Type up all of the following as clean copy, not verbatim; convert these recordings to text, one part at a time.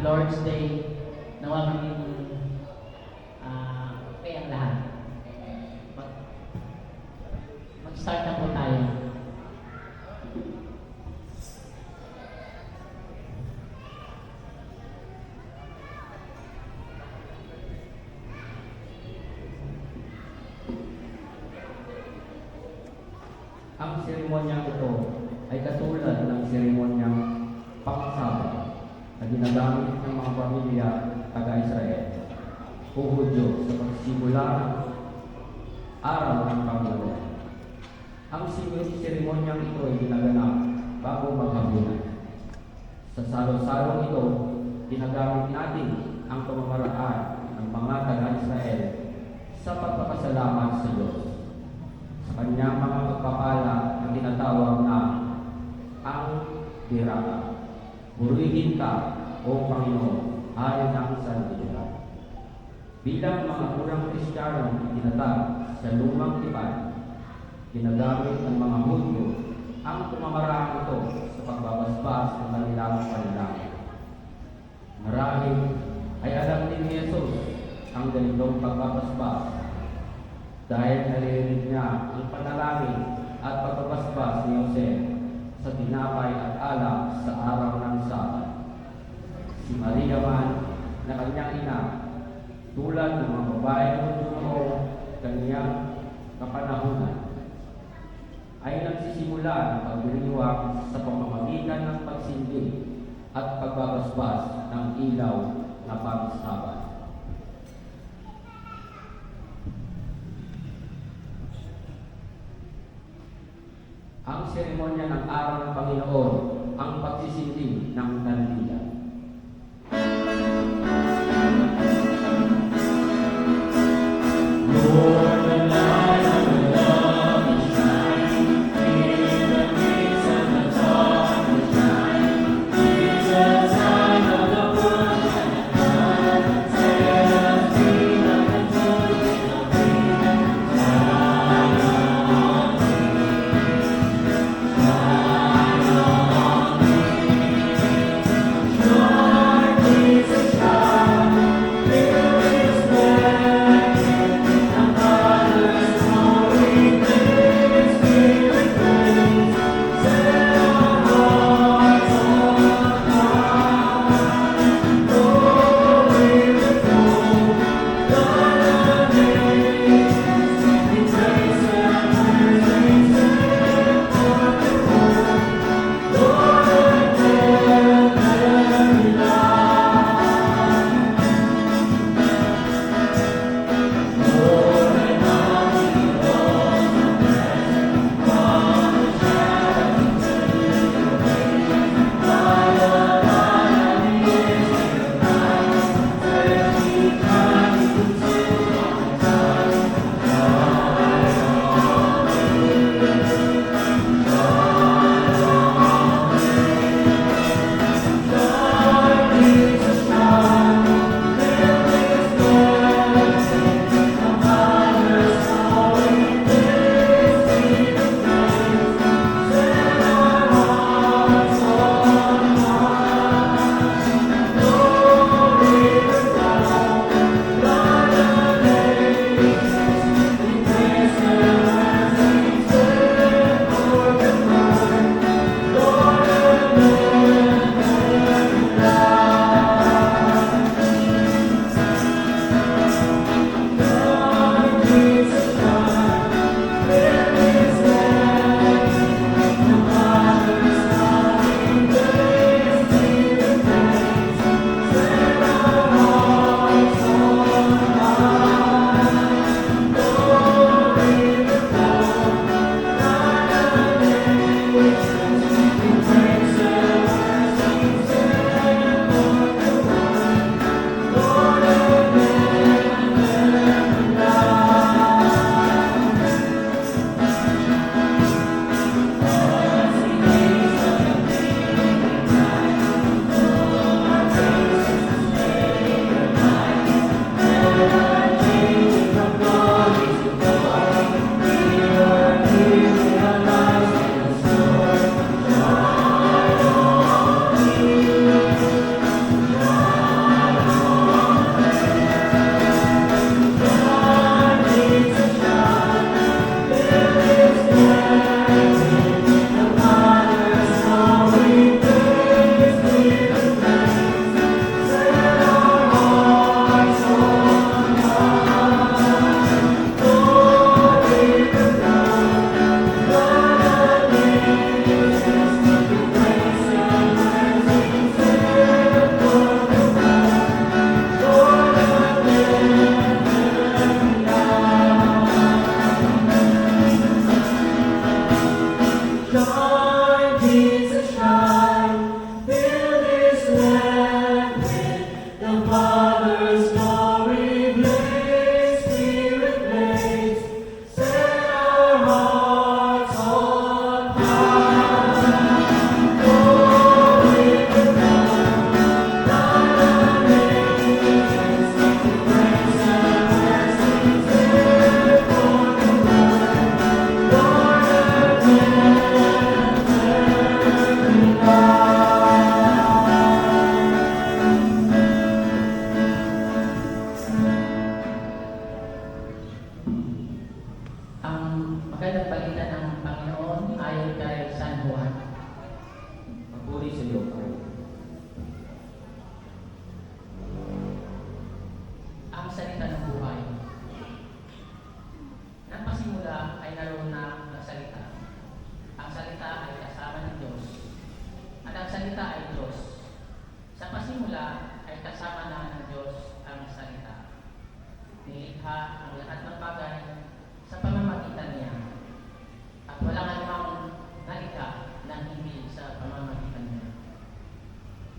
Lord's Day. Nawa maging okay ang lahat. Mag-start na po tayo. Ang seremonyang ito ay katulad ng seremonyang pangsabi na ginagamit ng mga pamilya taga-Israel o Hudyo sa pagsisimula ng araw ng Panginoon. Ang seremonyang ito ay ginaganap bago maghabulan. Sa salo-salong ito, ginagamit natin ang pamamaraan ng mga taga-Israel sa pagpapasalamat sa Diyos sa kanyang mga pagpapala na tinatawag na ang biraka. Purihin ka, O Panginoon, hari ng sanlibutan. Bilang mga unang Kristiyanong itinatag sa lumang tipan, ginagamit ng mga Hudyo ang pamamaraan ito sa pagbabasbas ng kanilang panalangin. Marahil ay alam din ni Jesus ang ganitong pagbabasbas dahil naririnig niya ang panalangin at pagbabasbas ni Jose sa tinapay at alak sa araw ng Sabat. Si Maria man na kanyang ina, tulad ng mga babae noong kanyang kapanahunan, ay nagsisimula ng pagdiriwang sa pamamagitan ng pagsindi at pagbabasbas ng ilaw na pang-Sabat. Ang seremonya ng araw ng Panginoon, ang pagsisindi ng kandila. salita ay Diyos. Sa pasimula ay kasama na ng Diyos ang salita. Nilikha ang lahat ng bagay sa pamamagitan niya. At walang anumang nalikha na hindi sa pamamagitan niya.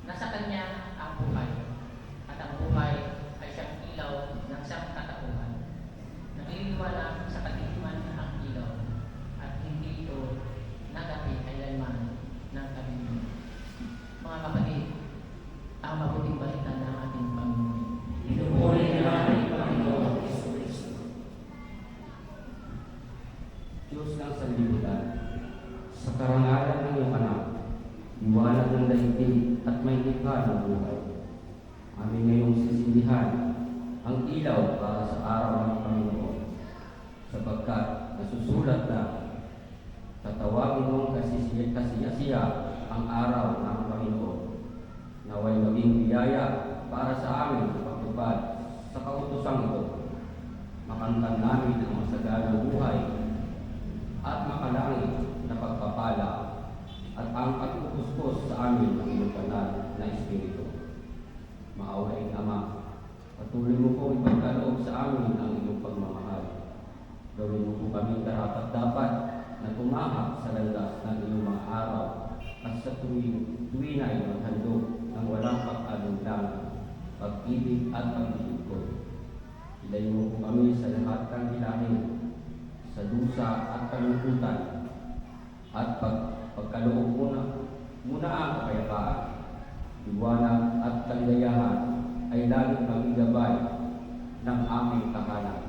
Nasa kanya ang buhay, at ang buhay ay siyang ilaw ng siyang katauhan. Nagliliwanag sa kadiliman ang ilaw, at hindi ito nagapi kailanman ng kabinin. Mga kapatid, ang mabuting balita ng ating Panginoon. Pinupuri namin, Panginoon Jesucristo. Diyos ng sanlibutan, sa karangalan ng iyong anak, liwanag ng daigdig at may likha ng buhay. Amin ngayong sisindihan ang ilaw para sa araw ng Panginoon, sapagkat nasusulat na tatawagin mong kasiyasiya ang araw ng Panginoon. Naway maging biyaya para sa amin sa pagtupad sa kautosang ito. Makamtan namin ang masaganang buhay at makalangit na pagpapala at ang pagpupuspos sa amin ng iyong banal na Espiritu. Maawain Ama, patuloy mo po ipagkaloob sa amin ang iyong pagmamahal. Gawin mo po kami karapat-dapat na tumahak sa landas ng iyong mga araw at sa tuwing ay maghandog ng walang pag-alunlang, pag-ibig at paglilingkod. Ilayo mo po kami sa lahat ng hilahin, sa dusa at kalungkutan, at pagkaloob muna ang kapayapaan. Liwanag at kaligayahan ay laging maging gabay ng aming tahanan,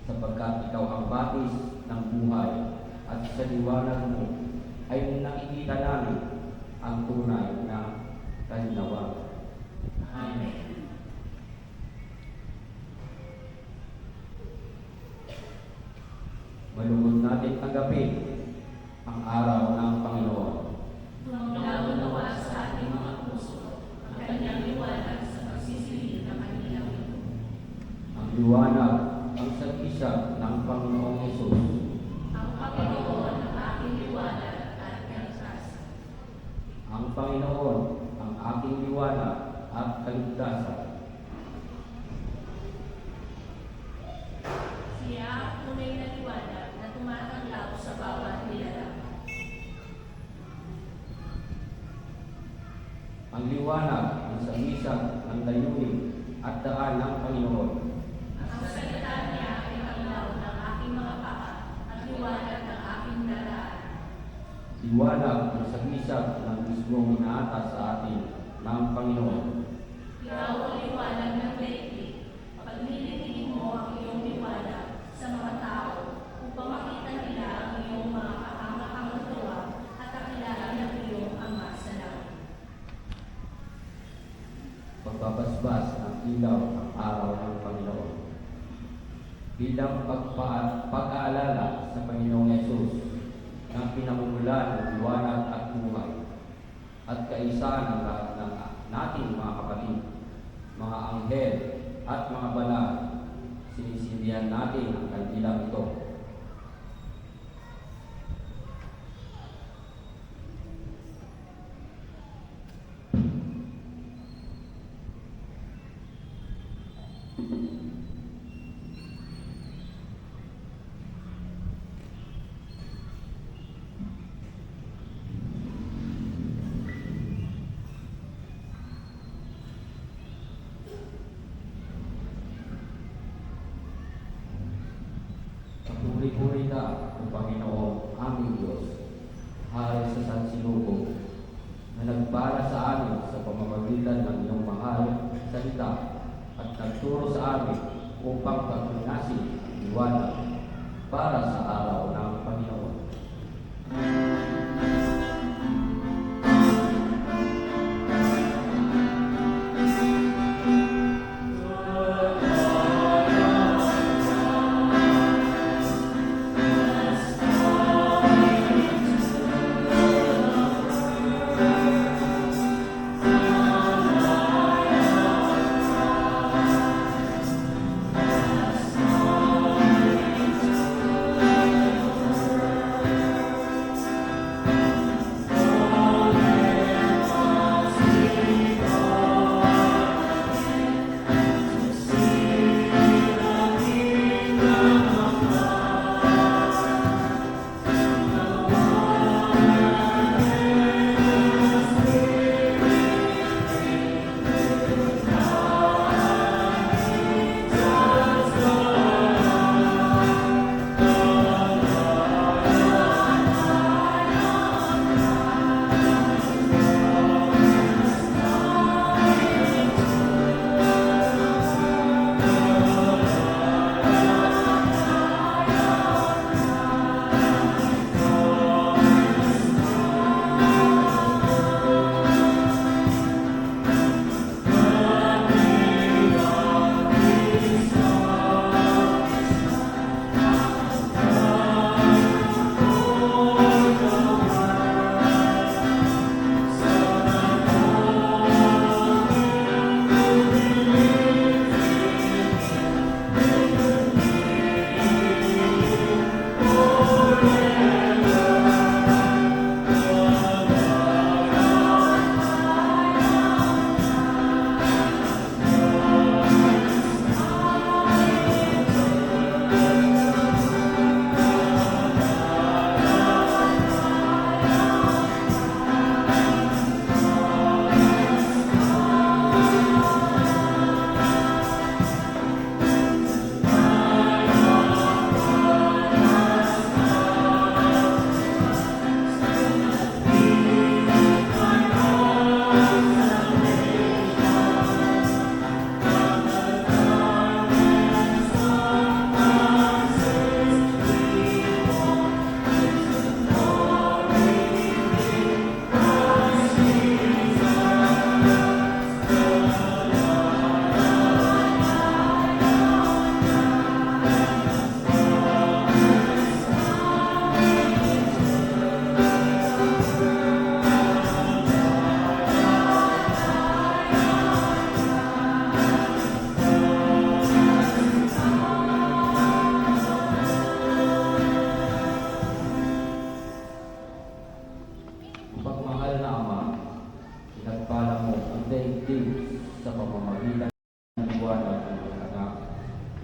sapagkat ikaw ang batis ng buhay, at sa liwanag mo ay nakikita namin ang tunay na kalinawan. Amen. Malungod natin tanggapin ang araw ng Panginoon. Nawa sa ating mga puso ang kanyang liwanag sa pagsisilid ng kanilang ito. Ang liwanag, ang sagisag ng Panginoong Hesus. Ang Panginoon ang aking liwanag at kaligtasan. Ang Panginoon, ang aking liwanag at kaligtasan. Siya ang tunay na liwanag na tumatanglaw sa bawat nilalang. Ang liwanag, ang sagisag ng layunin at daan ng Panginoon. Ang salita niya ay panglaw ng aking mga paa at liwanag ng aking daraan. Liwanag, ang sagisag ng mismong inaatas sa atin ng Panginoon. Ikaw ang liwanag ng daigdig. Paglilingin mo ang iyong liwanag sa mga tao upang makita nila ang iyong mga kahangahangang gawa at kakilala ng iyong Ama sa langit. Pagbabasbas ng ilaw ang araw ng Panginoon. Bilang pag-aalala sa Panginoong Yesus ng pinamumulan ng liwanag at buhay at kaisaan ng lahat ng nating mga kapatid, mga anghel at mga banal, sinisindihan natin ang kandilang ito. Puri-puri ka, O Panginoon, aming Diyos, Hari sa sansinugo, na nagbala sa amin sa pamamagitan ng iyong mahal salita at nagturo sa amin upang pagpinasin ang liwanag para sa araw ng Panginoon.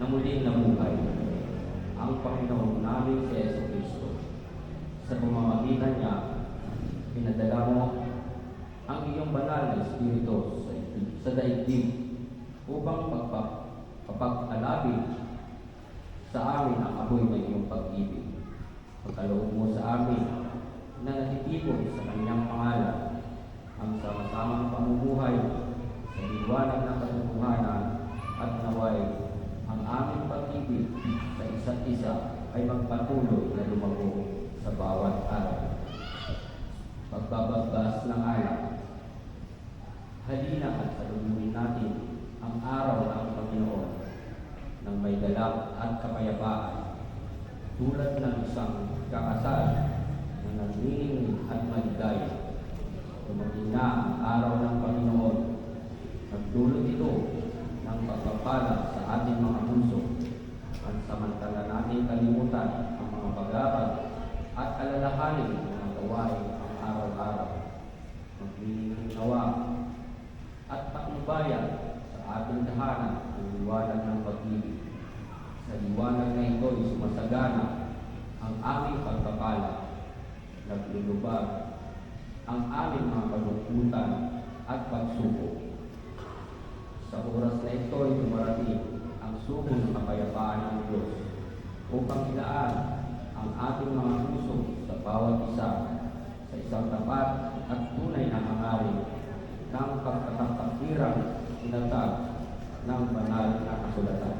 muling nabuhay, ang Panginoon namin si Jesucristo. Sa pamamagitan niya, pinadala mo ang iyong banal na Espiritu sa daigdig upang papag-alapin sa amin ang apoy ng iyong pag-ibig. Pagkaloob mo sa amin na natitipon sa kanyang pangalan ang sama-samang pamumuhay sa liwanag ng katotohanan at naway ang aming pag-ibig sa isa't isa ay magpatuloy na lumago sa bawat araw. Pagbabagkas ng alak, halina at salubungin natin ang araw ng Panginoon ng may galak at kapayapaan, tulad ng isang kakasal na nagniningning at maligaya. Dumating na ang araw ng Panginoon. Nagdulot ito ng pagpapala sa ating mga puso. Pansamantala natin kalimutan ang mga pag-aaral at alalahanin ng mga gawain ang araw-araw. Maglilingking nawa at patnubayan sa ating tahanan ang liwanag ng pag-ibig. Sa liwanag na ito ay sumasagana ang aming pagpapala. Naglulubag ang aming mga kalungkutan at pagsubok. Sa oras na ito ay dumarating ang sugo ng kapayapaan ng Diyos upang ilaan ang ating mga puso sa bawat isa sa isang tapat at tunay na hangarin ng pagkatangkapirang inatag ng banal na kasulatan.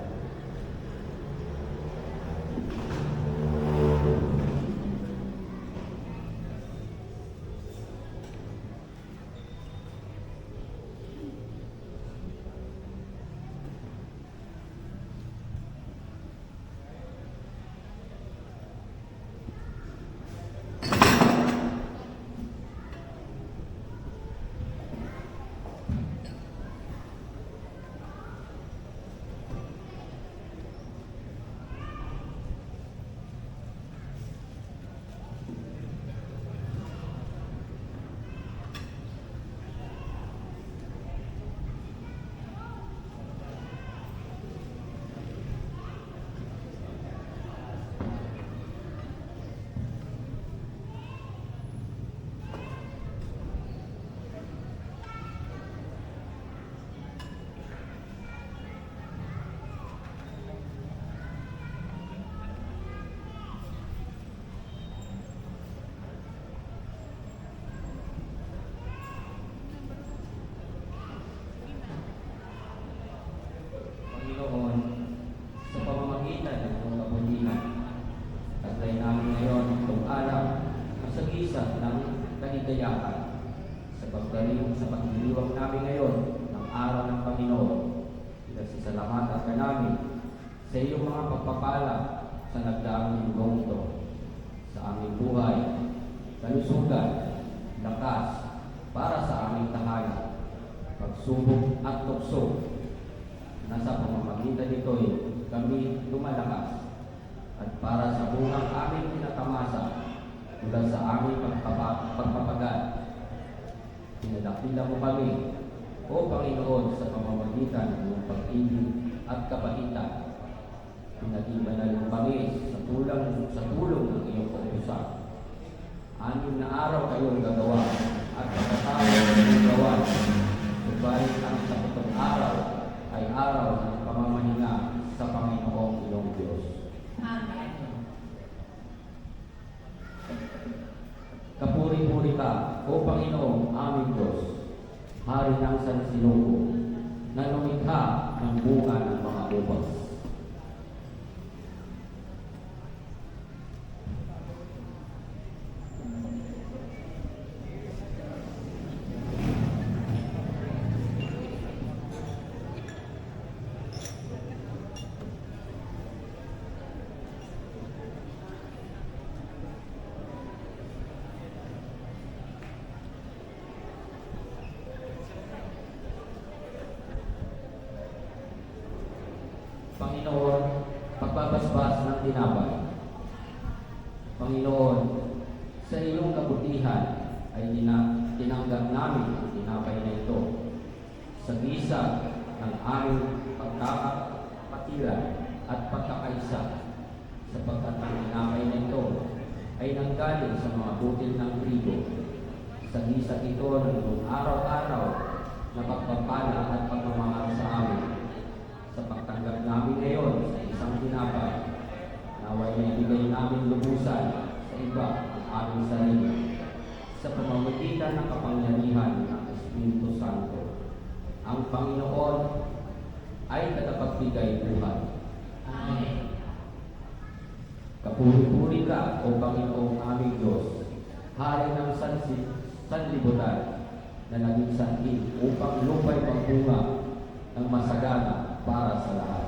Sa pagdiriwang namin ngayon ng araw ng Panginoon, pinagsasalamatan ka namin sa iyong mga pagpapala sa nagdaang linggong ito, sa aming buhay, kalusugan, lakas para sa aming tahanan, pagsubok at tukso. Nasa pamamagitan nito'y kami lumalakas at para sa bungang aming pinatamasa mula sa aming pagpapagal. Pinadakila mo kami, O Panginoon, sa pamamagitan ng iyong pag-ibig at kabaitan. Pinag-ibanal mo kami sa tulong ng iyong kausap. 6 na araw kayong gagawa at pagkatapos ng gawa. Subalit ang 7 araw ay araw ng pamamahinga sa Panginoong iyong Diyos. Amen. Kapuri-puri ka, O Panginoong aming Diyos, Hari ng sansinuko, na lumikha ng bunga ng mga ubas. Panginoon, pagbabasbas ng tinapay. Panginoon, sa iyong kabutihan ay tinanggap namin ang tinapay na ito sa gisa ng aming pagkakapatiran at pagkakaisa, sapagkat ang tinapay na ito ay nanggaling sa mga butil ng trigo. Sa gisag ito ng araw-araw na pagpapala at pagmamahal sa amin. Sa pagtanggap namin ngayon sa isang tinapay, naway naibigay namin lubusan sa iba ang aming sarili sa pamamagitan ng kapangyarihan ng Espiritu Santo. Ang Panginoon ay tagapagbigay buhay. Amen. Kapuri-puri ka, O Panginoong aming Diyos, Hari ng sanlibutan na naging sanhi upang lupa'y magbunga ng masagana para sa lahat.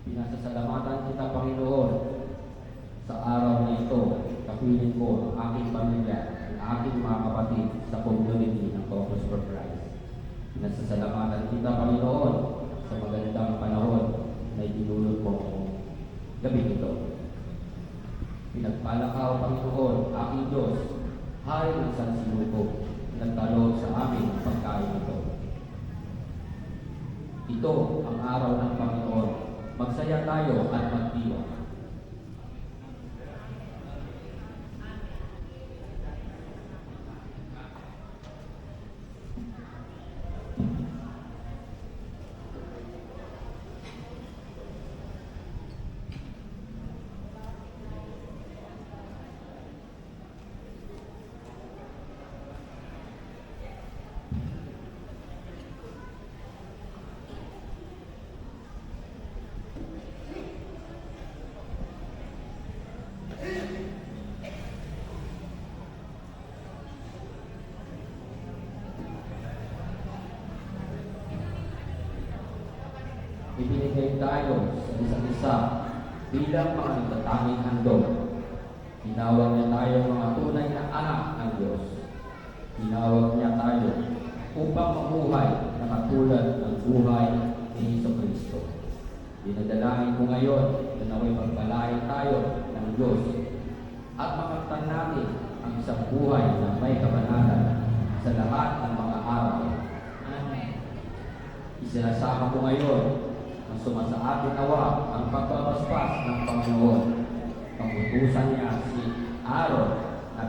Pinasasalamatan kita, Panginoon, sa araw na ito. Kapiling ko ang aking pamilya, ang aking mga kapatid sa community ng Corpus for Christ. Pinasasalamatan kita, Panginoon, sa magandang panahon na idinulot mo ang gabi ito. Pinagpala ka, O Panginoon, aking Diyos, Hari ng sansinuko, nagkaloob sa amin ang pagkain ito. Ito ang araw ng Panginoon. Magsaya tayo at magdiwa. Ibinigay tayo sa isa't isa bilang mga natatanging handog. Tinawag niya tayo mga tunay na anak ng Diyos. Tinawag niya tayo upang mamuhay na katulad ng buhay ni Jesucristo. Dinadalangin ko ngayon na naway pagpalain tayo ng Diyos at makamtan natin ang isang buhay na may kabanalan sa lahat ng mga araw. Amen. Isinasama ko ngayon ang sumasaatin nawa ang pagbabasbas ng Panginoon. Pangutusan niya si Aaron na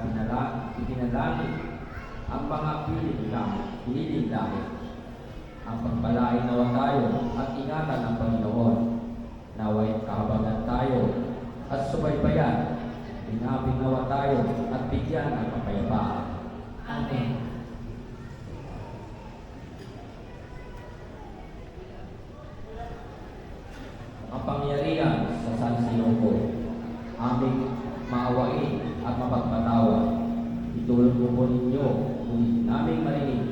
ipinalangin ang mga piling langit. Ang pagpalain nawa tayo at ingatan ng Panginoon. Naway kahabagan tayo at subaybayan. Inabing nawa tayo at bigyan ng kapayapaan. Amen. Kapangyarihan sa sansinuko, aming maawain at mapagpatawa. Itulong ko po ninyo, ngunit naming marinig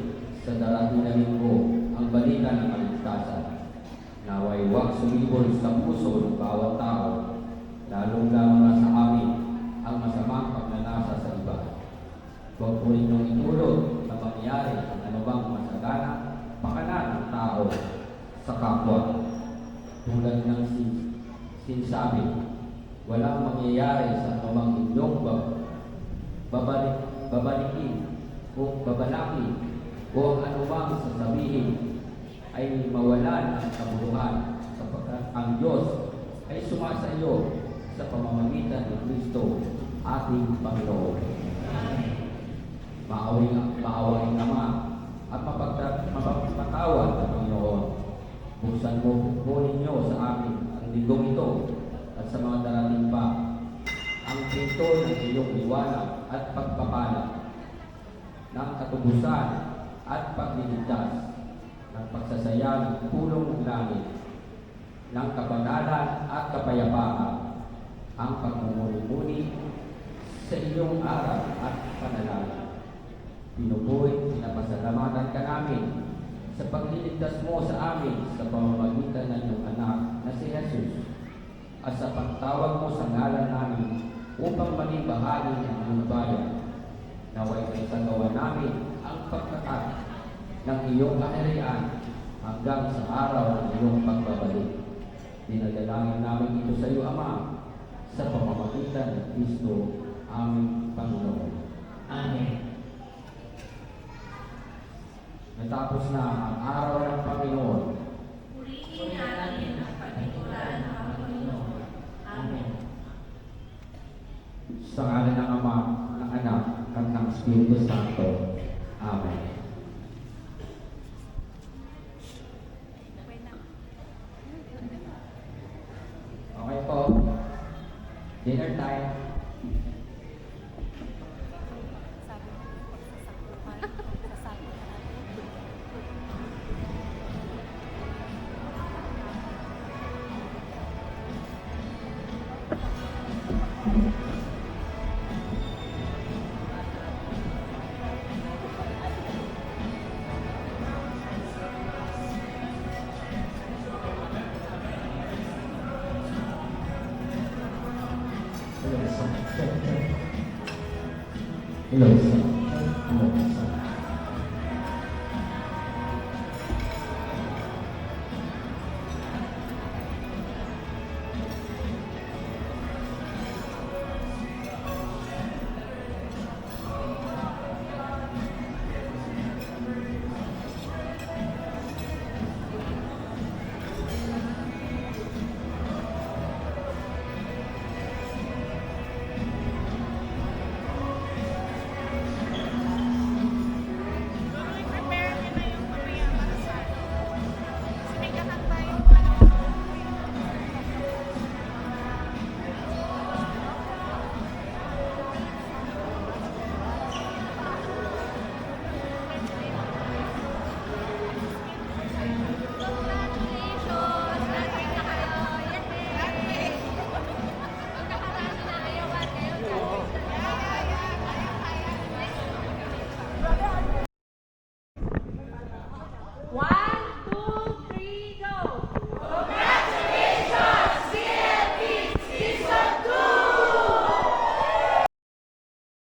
sa darating na linggo ang balita ng kaligtasan. Naway huwag sumibol sa puso ng bawat tao, lalong lamang na sa amin ang masamang pagnanasa sa iba. Huwag po ninyong itulog na mangyari ang anumang masagana, pakanan ng tao sa kapwa. Tulad ng sinasabi, walang mangyayari sa anumang inyong babalikin o babalaki o anumang sasabihin ay mawalan ng kabuluhan sapagkat ang Diyos ay sumasayo sa pamamagitan ni Kristo ating Panginoon. Maawaing Ama at mapagpatawad ng Panginoon. Buksan mo po ninyo sa amin ang linggong ito at sa mga darating pa ang pinto ng iyong liwanag at pagpapala ng katubusan at pagliligtas ng pagsasayang ng pulong ng langit ng kabanalan at kapayapaan ang pagmumuni-muni sa iyong aral at panalangin. Pinubuhay, pinapasalamatan ka namin sa pagliligtas mo sa amin sa pamamagitan ng iyong anak na si Jesus at sa pagtawag mo sa ngalan namin upang maging bahagi ng iyong bayan. Naway may sagawa namin ang pagkakat ng iyong kaharian hanggang sa araw ng iyong pagbabalik. Dinadalangin namin ito sa iyo, Ama, sa pamamagitan ng Kristo, aming Panginoon. Amen. Natapos na ang araw ng Panginoon. Purihin natin ang pagtitulan ng Panginoon. Amen. Sa ngalan ng Ama, ng Anak, at ng Espiritu Santo. Amen. Okay po. Dinner time. Hello, sir. Hello, sir.